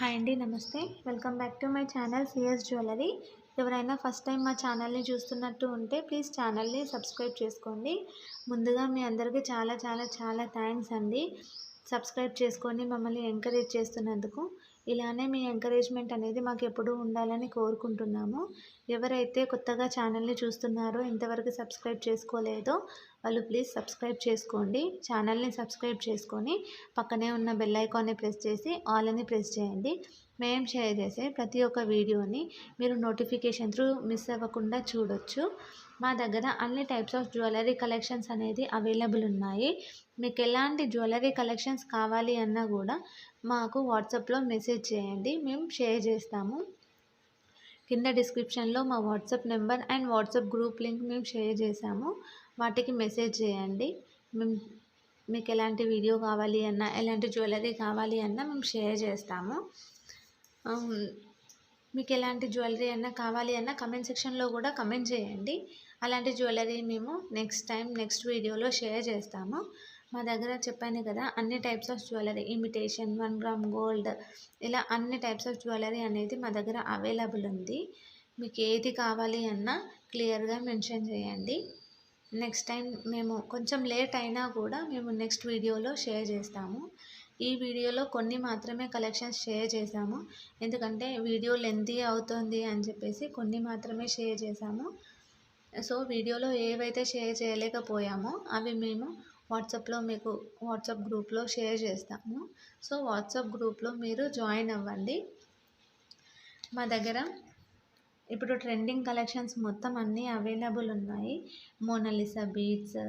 Hi అండి, నమస్తే. Welcome back to my channel CS jewellery. ఎవరైనా ఫస్ట్ టైం మా ఛానల్ని చూస్తున్నట్టు ఉంటే ప్లీజ్ ఛానల్ని సబ్స్క్రైబ్ చేసుకోండి. ముందుగా మీ అందరికీ చాలా చాలా చాలా థ్యాంక్స్ అండి. సబ్స్క్రైబ్ చేసుకొని మమ్మల్ని ఎంకరేజ్ చేస్తున్నందుకు. ఇలానే మీ ఎంకరేజ్మెంట్ అనేది మాకు ఎప్పుడూ ఉండాలని కోరుకుంటున్నాము. ఎవరైతే కొత్తగా ఛానల్ని చూస్తున్నారో, ఇంతవరకు సబ్స్క్రైబ్ చేసుకోలేదో వాళ్ళు ప్లీజ్ సబ్స్క్రైబ్ చేసుకోండి. ఛానల్ని సబ్స్క్రైబ్ చేసుకొని పక్కనే ఉన్న బెల్ ఐకాన్ని ప్రెస్ చేసి ఆల్ అని ప్రెస్ చేయండి. మేము షేర్ చేసే ప్రతి ఒక్క వీడియోని మీరు నోటిఫికేషన్ త్రూ మిస్ అవ్వకుండా చూడొచ్చు. మా దగ్గర అన్ని టైప్స్ ఆఫ్ జ్యువెలరీ కలెక్షన్స్ అనేది అవైలబుల్ ఉన్నాయి. మీకు ఎలాంటి జ్యువెలరీ కలెక్షన్స్ కావాలి అన్నా కూడా మాకు వాట్సాప్లో మెసేజ్ చేయండి, మేము షేర్ చేస్తాము. కింద డిస్క్రిప్షన్లో మా WhatsApp number and WhatsApp group link మేము షేర్ చేసాము. వాటికి మెసేజ్ చేయండి. మేము మీకు ఎలాంటి వీడియో కావాలి అన్నా, ఎలాంటి జ్యువెలరీ కావాలి అన్నా మేము షేర్ చేస్తాము. మీకు ఎలాంటి జ్యువెలరీ అన్నా కావాలి అన్నా కమెంట్ సెక్షన్లో కూడా కమెంట్ చేయండి. అలాంటి జ్యువెలరీ మేము నెక్స్ట్ వీడియోలో షేర్ చేస్తాము. మా దగ్గర చెప్పాను కదా, అన్ని types of jewellery, imitation, 1 gram gold, ఇలా అన్ని టైప్స్ ఆఫ్ జ్యువెలరీ అనేది మా దగ్గర అవైలబుల్ ఉంది. మీకు ఏది కావాలి అన్నా క్లియర్గా మెన్షన్ చేయండి. నెక్స్ట్ టైం మేము కొంచెం లేట్ అయినా కూడా మేము నెక్స్ట్ వీడియోలో షేర్ చేస్తాము. ఈ వీడియోలో కొన్ని మాత్రమే కలెక్షన్స్ షేర్ చేశాము, ఎందుకంటే వీడియో లెంతీ అవుతుంది అని చెప్పేసి కొన్ని మాత్రమే షేర్ చేశాము. సో వీడియోలో ఏవైతే షేర్ చేయలేకపోయామో అవి మేము వాట్సాప్లో మీకు వాట్సాప్ గ్రూప్లో షేర్ చేస్తాము. సో వాట్సాప్ గ్రూప్లో మీరు జాయిన్ అవ్వండి. మా దగ్గర ఇప్పుడు ట్రెండింగ్ కలెక్షన్స్ మొత్తం అన్నీ అవైలబుల్ ఉన్నాయి. మోనాలిసా బీడ్స్,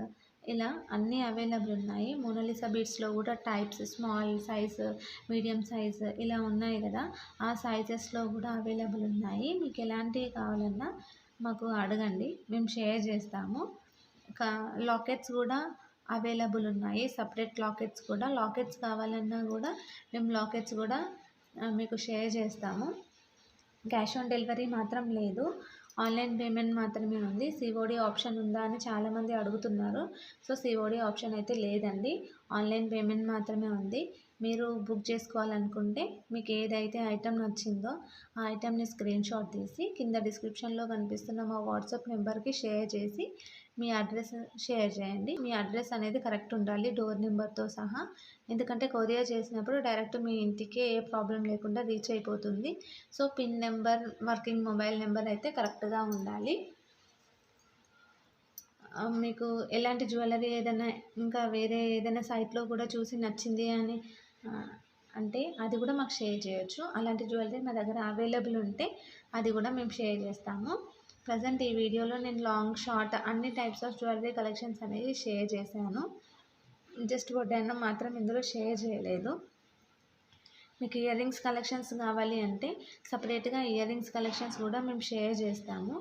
ఇలా అన్నీ అవైలబుల్ ఉన్నాయి. మోనాలిసా బీడ్స్లో కూడా types, small size, medium size ఇలా ఉన్నాయి కదా, ఆ సైజెస్లో కూడా అవైలబుల్ ఉన్నాయి. మీకు ఎలాంటివి కావాలన్నా మాకు అడగండి, మేము షేర్ చేస్తాము. లాకెట్స్ కూడా అవైలబుల్ ఉన్నాయి. సపరేట్ లాకెట్స్ కావాలన్నా కూడా మేము లాకెట్స్ కూడా మీకు షేర్ చేస్తాము. క్యాష్ ఆన్ డెలివరీ మాత్రం లేదు, ఆన్లైన్ పేమెంట్ మాత్రమే ఉంది. సిఓడి ఆప్షన్ ఉందా అని చాలామంది అడుగుతున్నారు. సో సిఓడి ఆప్షన్ అయితే లేదండి, ఆన్లైన్ పేమెంట్ మాత్రమే ఉంది. మీరు బుక్ చేసుకోవాలనుకుంటే మీకు ఏదైతే ఐటెం నచ్చిందో ఆ ఐటెంని స్క్రీన్ షాట్ తీసి కింద డిస్క్రిప్షన్లో కనిపిస్తున్న మా వాట్సాప్ నెంబర్కి షేర్ చేసి మీ అడ్రస్ షేర్ చేయండి. మీ అడ్రస్ అనేది కరెక్ట్ ఉండాలి, డోర్ నెంబర్తో సహా. ఎందుకంటే కొరియర్ చేసినప్పుడు డైరెక్ట్ మీ ఇంటికే ఏ ప్రాబ్లం లేకుండా రీచ్ అయిపోతుంది. So pin number, working mobile number అయితే కరెక్ట్గా ఉండాలి. మీకు ఎలాంటి జ్యువెలరీ ఏదైనా ఇంకా వేరే ఏదైనా సైట్లో కూడా చూసి నచ్చింది అని అంటే అది కూడా మాకు షేర్ చేయొచ్చు. అలాంటి జ్యువెలరీ మా దగ్గర అవైలబుల్ ఉంటే అది కూడా మేము షేర్ చేస్తాము. ప్రజెంట్ ఈ వీడియోలో నేను లాంగ్, షార్ట్ అన్ని టైప్స్ ఆఫ్ జ్యువెలరీ కలెక్షన్స్ అనేది షేర్ చేశాను. జస్ట్ వడ్డానం మాత్రం ఇందులో షేర్ చేయలేదు. మీకు ఇయర్ రింగ్స్ కలెక్షన్స్ కావాలి అంటే సపరేట్గా ఇయర్ రింగ్స్ కలెక్షన్స్ కూడా మేము షేర్ చేస్తాము.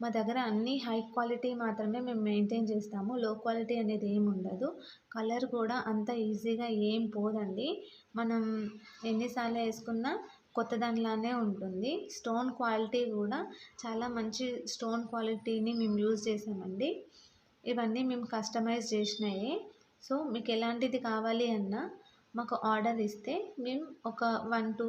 మా దగ్గర అన్నీ హై క్వాలిటీ మాత్రమే మేము మెయింటైన్ చేస్తాము, లో క్వాలిటీ అనేది ఏమి ఉండదు. కలర్ కూడా అంత ఈజీగా ఏం పోదండి, మనం ఎన్నిసార్లు వేసుకున్నా కొత్త దానిలానే ఉంటుంది. స్టోన్ క్వాలిటీ కూడా చాలా మంచి స్టోన్ క్వాలిటీని మేము యూజ్ చేసామండి. ఇవన్నీ మేము కస్టమైజ్ చేసినాయి. సో మీకు ఎలాంటిది కావాలి అన్నా మాకు ఆర్డర్ ఇస్తే మేము ఒక 1-2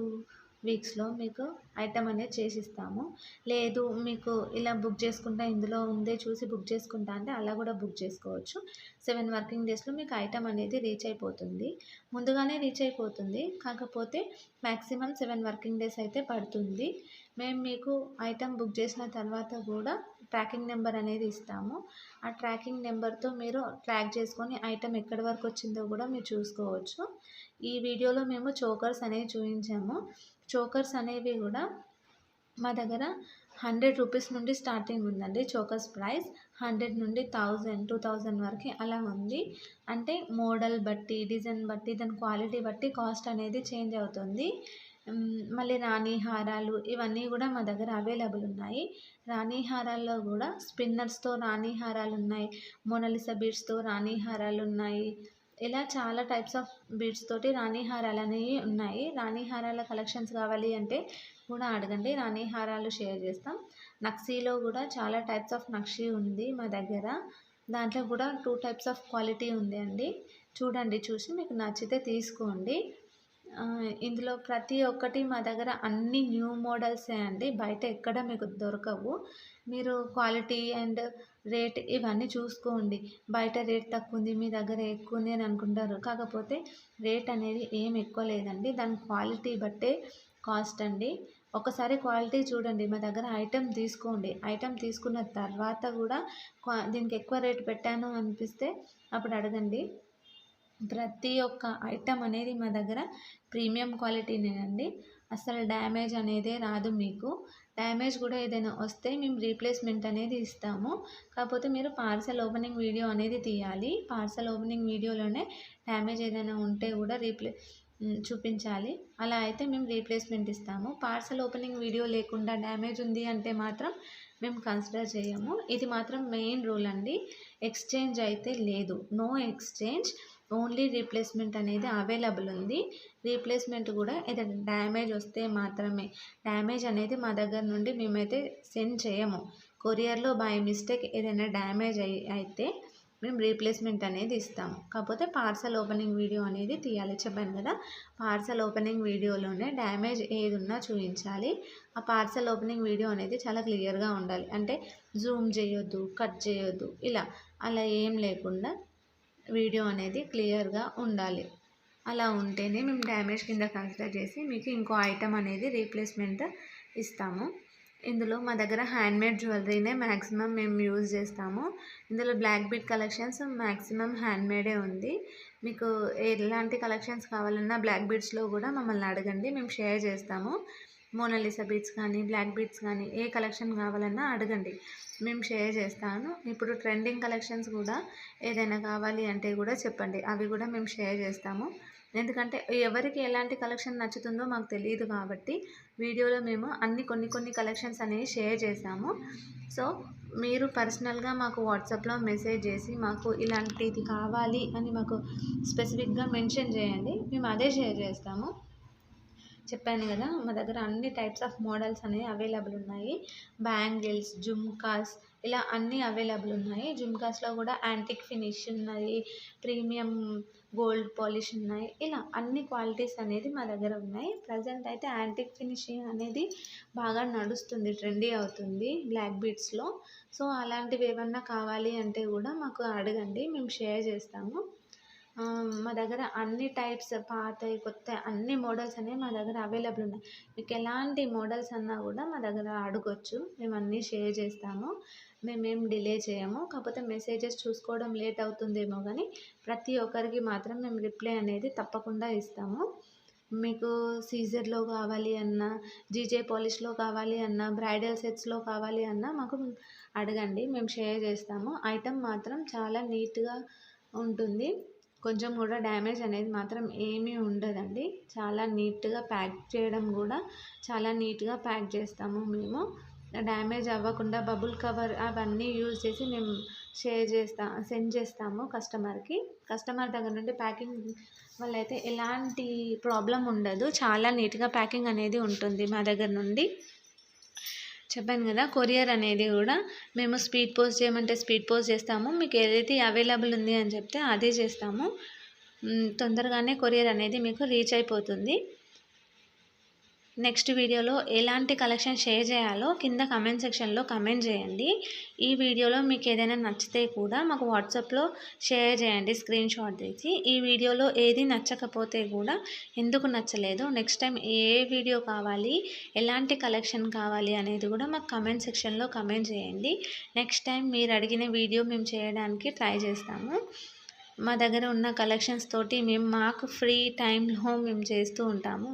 వీక్స్లో మీకు ఐటమ్ అనేది చేసిస్తాము. లేదు మీకు ఇలా బుక్ చేసుకుంటా, ఇందులో ఉందే చూసి బుక్ చేసుకుంటా అంటే అలా కూడా బుక్ చేసుకోవచ్చు. 7 వర్కింగ్ డేస్లో మీకు ఐటమ్ అనేది రీచ్ అయిపోతుంది. ముందుగానే రీచ్ అయిపోతుంది, కాకపోతే మ్యాక్సిమం 7 వర్కింగ్ డేస్ అయితే పడుతుంది. మేము మీకు ఐటమ్ బుక్ చేసిన తర్వాత కూడా ట్రాకింగ్ నెంబర్ అనేది ఇస్తాము. ఆ ట్రాకింగ్ నెంబర్తో మీరు ట్రాక్ చేసుకొని ఐటమ్ ఎక్కడి వరకు వచ్చిందో కూడా మీరు చూసుకోవచ్చు. ఈ వీడియోలో మేము చోకర్స్ అనేవి చూపించాము. చోకర్స్ అనేవి కూడా మా దగ్గర 100 రూపీస్ నుండి స్టార్టింగ్ ఉందండి. చోకర్స్ ప్రైస్ 100 నుండి 1000, 2000 వరకు అలా ఉంది. అంటే మోడల్ బట్టి, డిజైన్ బట్టి, దాని క్వాలిటీ బట్టి కాస్ట్ అనేది చేంజ్ అవుతుంది. మళ్ళీ రాణి హారాలు ఇవన్నీ కూడా మా దగ్గర అవైలబుల్ ఉన్నాయి. రాణి హారాల్లో కూడా స్పిన్నర్స్తో రాణి హారాలు ఉన్నాయి, మోనాలిసా బీడ్స్తో రాణి హారాలు ఉన్నాయి. ఇలా చాలా టైప్స్ ఆఫ్ బీడ్స్ తోటి రాణి హారాలు అనేవి ఉన్నాయి. రాణి హారాల కలెక్షన్స్ కావాలి అంటే కూడా అడగండి, రాణి హారాలు షేర్ చేస్తాం. నక్షీలో కూడా చాలా టైప్స్ ఆఫ్ నక్షీ ఉంది మా దగ్గర. దాంట్లో కూడా 2 టైప్స్ ఆఫ్ క్వాలిటీ ఉంది అండి. చూడండి, చూసి మీకు నచ్చితే తీసుకోండి. ఇందులో ప్రతి ఒక్కటి మా దగ్గర అన్ని న్యూ మోడల్సే అండి. బయట ఎక్కడ మీకు దొరకవు. మీరు క్వాలిటీ అండ్ రేట్ ఇవన్నీ చూసుకోండి. బయట రేట్ తక్కువుంది, మీ దగ్గర ఎక్కువుంది అని అనుకుంటారు. కాకపోతే రేట్ అనేది ఏం ఎక్కువ లేదండి. దాని క్వాలిటీ బట్టే కాస్ట్ అండి. ఒకసారి క్వాలిటీ చూడండి. మా దగ్గర ఐటెమ్ తీసుకోండి. ఐటెమ్ తీసుకున్న తర్వాత కూడా దీనికి ఎక్కువ రేట్ పెట్టాను అనిపిస్తే అప్పుడు అడగండి. ప్రతి ఒక్క ఐటెం అనేది మా దగ్గర ప్రీమియం క్వాలిటీనేనండి. అస్సలు డ్యామేజ్ అనేదే రాదు మీకు. డ్యామేజ్ కూడా ఏదైనా వస్తే మేము రీప్లేస్మెంట్ అనేది ఇస్తాము. కాకపోతే మీరు పార్సెల్ ఓపెనింగ్ వీడియో అనేది తీయాలి. పార్సెల్ ఓపెనింగ్ వీడియోలోనే డ్యామేజ్ ఏదైనా ఉంటే కూడా చూపించాలి. అలా అయితే మేము రీప్లేస్మెంట్ ఇస్తాము. పార్సెల్ ఓపెనింగ్ వీడియో లేకుండా డ్యామేజ్ ఉంది అంటే మాత్రం మేము కన్సిడర్ చేయము. ఇది మాత్రం మెయిన్ రూల్ అండి. ఎక్స్చేంజ్ అయితే లేదు. No exchange. ఓన్లీ రీప్లేస్మెంట్ అనేది అవైలబుల్ ఉంది. రీప్లేస్మెంట్ కూడా ఏదైనా డ్యామేజ్ వస్తే మాత్రమే. డ్యామేజ్ అనేది మా దగ్గర నుండి మేమైతే సెండ్ చేయము. కొరియర్లో బై మిస్టేక్ ఏదైనా డ్యామేజ్ అయితే మేము రీప్లేస్మెంట్ అనేది ఇస్తాము. కాకపోతే పార్సెల్ ఓపెనింగ్ వీడియో అనేది తీయాలి. చెప్పాను కదా, పార్సెల్ ఓపెనింగ్ వీడియోలోనే డ్యామేజ్ ఏది ఉన్నా చూపించాలి. ఆ పార్సెల్ ఓపెనింగ్ వీడియో అనేది చాలా క్లియర్గా ఉండాలి. అంటే జూమ్ చేయొద్దు, కట్ చేయొద్దు, అలా ఏం లేకుండా వీడియో అనేది క్లియర్గా ఉండాలి. అలా ఉంటేనే మేము డ్యామేజ్ కింద కన్సిడర్ చేసి మీకు ఇంకో ఐటెం అనేది రీప్లేస్మెంట్ ఇస్తాము. ఇందులో మా దగ్గర హ్యాండ్మేడ్ జ్యువెలరీనే మ్యాక్సిమం మేము యూజ్ చేస్తాము. ఇందులో బ్లాక్ బీడ్ కలెక్షన్స్ మ్యాక్సిమం హ్యాండ్మేడే ఉంది. మీకు ఎలాంటి కలెక్షన్స్ కావాలన్నా బ్లాక్ బీడ్స్లో కూడా మమ్మల్ని అడగండి, మేము షేర్ చేస్తాము. మోనాలిసా బీడ్స్ కానీ బ్లాక్ బీడ్స్ కానీ ఏ కలెక్షన్ కావాలన్నా అడగండి, మేము షేర్ చేస్తాను. ఇప్పుడు ట్రెండింగ్ కలెక్షన్స్ కూడా ఏదైనా కావాలి అంటే కూడా చెప్పండి, అవి కూడా మేము షేర్ చేస్తాము. ఎందుకంటే ఎవరికి ఎలాంటి కలెక్షన్ నచ్చుతుందో మాకు తెలియదు కాబట్టి వీడియోలో మేము కొన్ని కలెక్షన్స్ అనేవి షేర్ చేసాము. సో మీరు పర్సనల్గా మాకు వాట్సాప్లో మెసేజ్ చేసి మాకు ఇలాంటిది కావాలి అని మాకు స్పెసిఫిక్గా మెన్షన్ చేయండి, మేము అదే షేర్ చేస్తాము. చెప్పాను కదా, మా దగ్గర అన్ని టైప్స్ ఆఫ్ మోడల్స్ అనేవి అవైలబుల్ ఉన్నాయి. బ్యాంగిల్స్, జుమ్కాస్ ఇలా అన్నీ అవైలబుల్ ఉన్నాయి. జుమ్కాస్లో కూడా యాంటిక్ ఫినిష్ ఉన్నాయి, ప్రీమియం గోల్డ్ పాలిష్ ఉన్నాయి. ఇలా అన్ని క్వాలిటీస్ అనేది మా దగ్గర ఉన్నాయి. ప్రజెంట్ అయితే యాంటిక్ ఫినిషింగ్ అనేది బాగా నడుస్తుంది, ట్రెండీ అవుతుంది బ్లాక్ బీడ్స్లో. సో అలాంటివి ఏమన్నా కావాలి అంటే కూడా మాకు అడగండి, మేము షేర్ చేస్తాము. మా దగ్గర అన్ని టైప్స్ పాతవి కొత్తవి అన్ని మోడల్స్ అనేవి మా దగ్గర అవైలబుల్ ఉన్నాయి. మీకు ఎలాంటి మోడల్స్ అన్నా కూడా మా దగ్గర అడగొచ్చు, మేము అన్నీ షేర్ చేస్తాము. మేమేం డిలే చేయము. కాకపోతే మెసేజెస్ చూసుకోవడం లేట్ అవుతుందేమో కానీ ప్రతి ఒక్కరికి మాత్రం మేము రిప్లై అనేది తప్పకుండా ఇస్తాము. మీకు సీజర్లో కావాలి అన్నా, జీజే పాలిష్లో కావాలి అన్నా, బ్రైడల్ సెట్స్లో కావాలి అన్నా మాకు అడగండి, మేము షేర్ చేస్తాము. ఐటమ్ మాత్రం చాలా నీట్గా ఉంటుంది. కొంచెం కూడా డ్యామేజ్ అనేది మాత్రం ఏమీ ఉండదండి. చాలా నీట్గా ప్యాక్ చేయడం కూడా చాలా నీట్గా ప్యాక్ చేస్తాము మేము. డ్యామేజ్ అవ్వకుండా బబుల్ కవర్ అవన్నీ యూజ్ చేసి మేము సెండ్ చేస్తాము కస్టమర్కి. కస్టమర్ దగ్గర నుండి ప్యాకింగ్ వల్ల అయితే ఎలాంటి ప్రాబ్లం ఉండదు. చాలా నీట్గా ప్యాకింగ్ అనేది ఉంటుంది మా దగ్గర నుండి. చెప్పాను కదా, కొరియర్ అనేది కూడా మేము స్పీడ్ పోస్ట్ చేయమంటే స్పీడ్ పోస్ట్ చేస్తాము. మీకు ఏదైతే అవైలబుల్ ఉంది అని చెప్తే అదే చేస్తాము. తొందరగానే కొరియర్ అనేది మీకు రీచ్ అయిపోతుంది. నెక్స్ట్ వీడియోలో ఎలాంటి కలెక్షన్ షేర్ చేయాలో కింద కమెంట్ సెక్షన్లో కమెంట్ చేయండి. ఈ వీడియోలో మీకు ఏదైనా నచ్చితే కూడా మాకు వాట్సాప్లో షేర్ చేయండి స్క్రీన్ షాట్ తీసి. ఈ వీడియోలో ఏది నచ్చకపోతే కూడా ఎందుకు నచ్చలేదు, నెక్స్ట్ టైం ఏ వీడియో కావాలి, ఎలాంటి కలెక్షన్ కావాలి అనేది కూడా మాకు కమెంట్ సెక్షన్లో కమెంట్ చేయండి. నెక్స్ట్ టైం మీరు అడిగిన వీడియో మేము చేయడానికి ట్రై చేస్తాము. మా దగ్గర ఉన్న కలెక్షన్స్ తోటి మాకు ఫ్రీ టైంలో మేము చేస్తూ ఉంటాము.